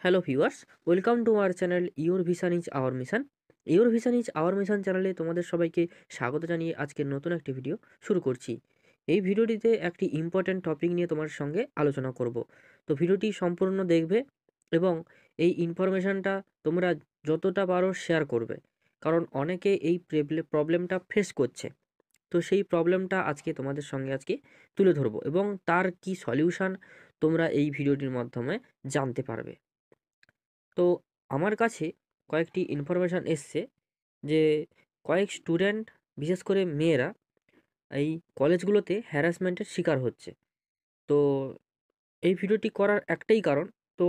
Hello viewers, welcome to our channel your vision is our mission. Your vision is our mission চ্যানেলে তোমাদের সবাইকে স্বাগত জানিয়ে আজকের নতুন একটি ভিডিও শুরু করছি। এই ভিডিওটিতে একটি ইম্পর্ট্যান্ট টপিক নিয়ে তোমার সঙ্গে আলোচনা করব। তো ভিডিওটি সম্পূর্ণ দেখবে এবং এই ইনফরমেশনটা তোমরা যতটা পারো শেয়ার করবে, কারণ অনেকে এই প্রবলেমটা ফেস করছে। তো সেই প্রবলেমটা আজকে তোমাদের সঙ্গে তুলে ধরবো এবং তার কি সলিউশন তোমরা এই ভিডিওটির মাধ্যমে জানতে পারবে। তো আমার কাছে কয়েকটি ইনফরমেশান এসছে যে কয়েক স্টুডেন্ট, বিশেষ করে মেয়েরা, এই কলেজগুলোতে হ্যারাসমেন্টের শিকার হচ্ছে। তো এই ভিডিওটি করার একটাই কারণ, তো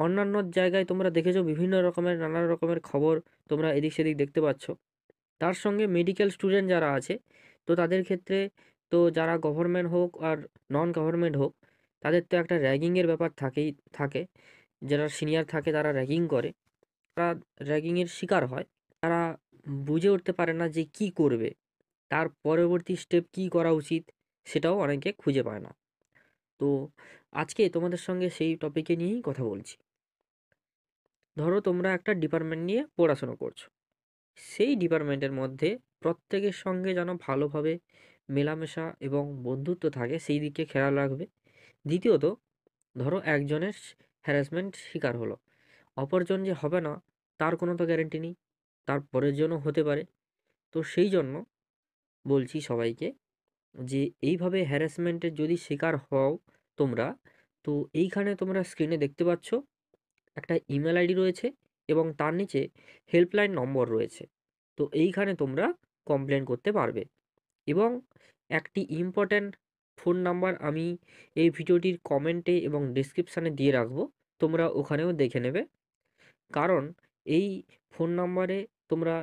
অন্যান্য জায়গায় তোমরা দেখেছো বিভিন্ন রকমের নানা রকমের খবর তোমরা এদিক সেদিক দেখতে পাচ্ছ। তার সঙ্গে মেডিকেল স্টুডেন্ট যারা আছে, তো তাদের ক্ষেত্রে, তো যারা গভর্নমেন্ট হোক আর নন গভর্নমেন্ট হোক, তাদের তো একটা র্যাগিংয়ের ব্যাপার থাকে। যারা সিনিয়র থাকে তারা র্যাগিং করে, তারা র্যাগিংয়ের শিকার হয়। তারা বুঝে উঠতে পারে না যে কী করবে, তার পরবর্তী স্টেপ কী করা উচিত, সেটাও অনেকে খুঁজে পায় না। তো আজকে তোমাদের সঙ্গে সেই টপিকে নিয়েই কথা বলছি। ধরো তোমরা একটা ডিপার্টমেন্ট নিয়ে পড়াশোনা করছো, সেই ডিপার্টমেন্টের মধ্যে প্রত্যেকের সঙ্গে যেন ভালোভাবে মেলামেশা এবং বন্ধুত্ব থাকে, সেই দিকে খেয়াল রাখবে। দ্বিতীয়ত, ধরো একজনের হ্যারাসমেন্ট শিকার হলো, অপরজন যে হবে না তার কোনো তো গ্যারেন্টি নেই, তার পরের জনও হতে পারে। তো সেই জন্য বলছি সবাইকে যে এইভাবে হ্যারাসমেন্টের যদি শিকার হও তোমরা, তো এইখানে তোমরা স্ক্রিনে দেখতে পাচ্ছ একটা ইমেল আইডি রয়েছে এবং তার নিচে হেল্পলাইন নম্বর রয়েছে। তো এইখানে তোমরা কমপ্লেন করতে পারবে এবং একটি ইম্পর্ট্যান্ট ফোন নাম্বার আমি এই ভিডিওটির কমেন্টে এবং ডেসক্রিপশানে দিয়ে রাখবো, তোমরা ওখানেও দেখে নেবে। কারণ এই ফোন নাম্বারে তোমরা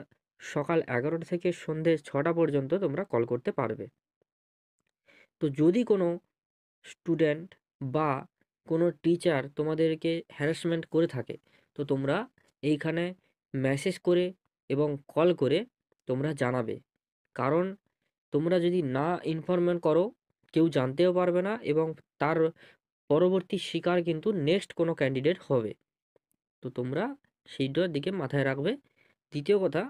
সকাল 11টা থেকে সন্ধ্যে 6টা পর্যন্ত তোমরা কল করতে পারবে। তো যদি কোনো স্টুডেন্ট বা কোনো টিচার তোমাদেরকে হ্যারাসমেন্ট করে থাকে, তো তোমরা এইখানে মেসেজ করে এবং কল করে তোমরা জানাবে। কারণ তোমরা যদি না ইনফরমেন্ট করো, কেউ জানতেও পারবে না এবং তার পরবর্তী শিকার কিন্তু নেক্সট কোনো ক্যান্ডিডেট হবে। তো তোমরা সেইটার দিকে মাথায় রাখবে। দ্বিতীয় কথা,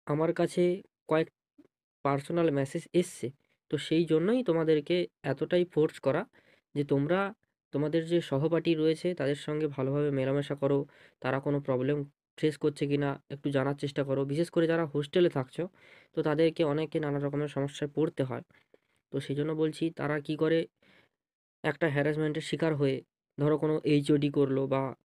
আমার কাছে কয়েক পার্সোনাল মেসেজ এসছে, তো সেই জন্যই তোমাদেরকে এতটাই ফোর্স করা যে তোমরা তোমাদের যে সহপাঠী রয়েছে তাদের সঙ্গে ভালোভাবে মেলামেশা করো, তারা কোনো প্রবলেম ফেস করছে কি না একটু জানার চেষ্টা করো। বিশেষ করে যারা হোস্টেলে থাকছো, তো তাদেরকে অনেকে নানা রকমের সমস্যায় পড়তে হয়। তো সেই জন্য বলছি, তারা কি করে একটা হ্যারাসমেন্টের শিকার হয়ে, ধরো কোনো এইচওডি করলো বা